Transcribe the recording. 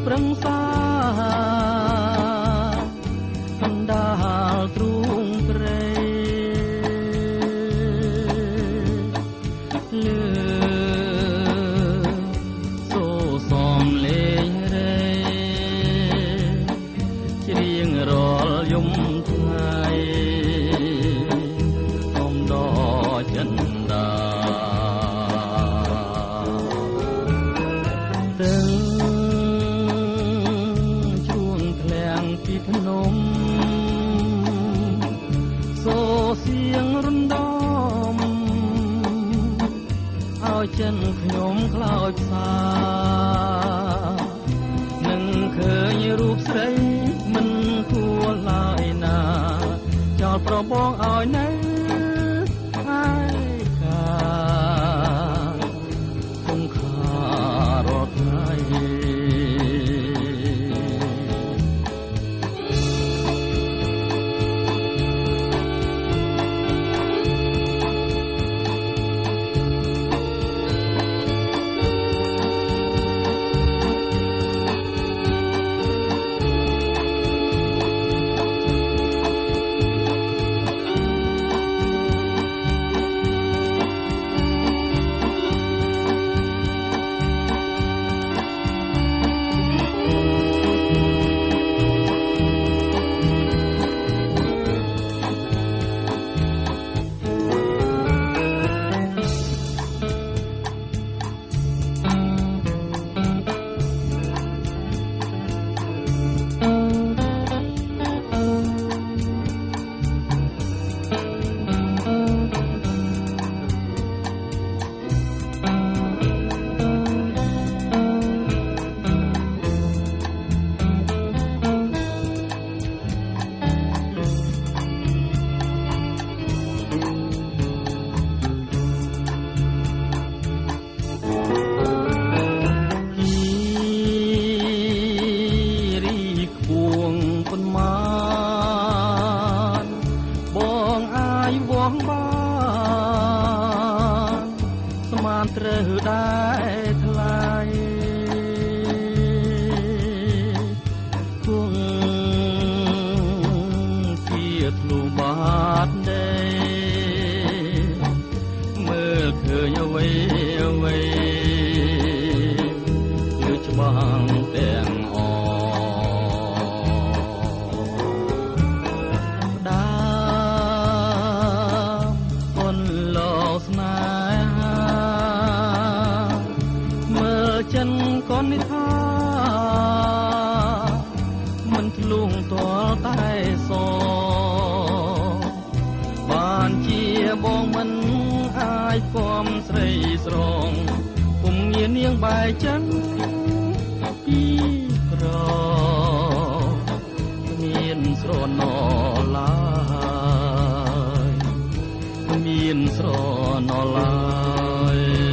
ប្រឹងសាកណ្ដាលទ្រូងព្រៃលើសូសំលេងរេច្រៀងរាល់យំថ្ងៃអំដចិនដាទាំងជួនធ្លាំងពីភ្នំសូសៀងរំដំឲ្យចិនខ្ញុំខ្លោចផ្សានឹងឃើញរូបស្រីមិនគួរឡើយណាចោលប្របងឲ្យនៅហើយកាគង់ខារាល់ថ្ងៃត្រូវដែរថ្លៃគង់ជាធ្លុះបាត់ដីមើលឃើញអ្វីអ្វីលើច្បាំងទាំងអដាអូនលោកស្នេហាចិនកននេះថាមិនធ្លុងទាល់តែសបានជាបងមិនអាចពំស្រីស្រងពុំងានាងបែកចិនពីប្រមានស្រណឡើយមានស្រណឡើយ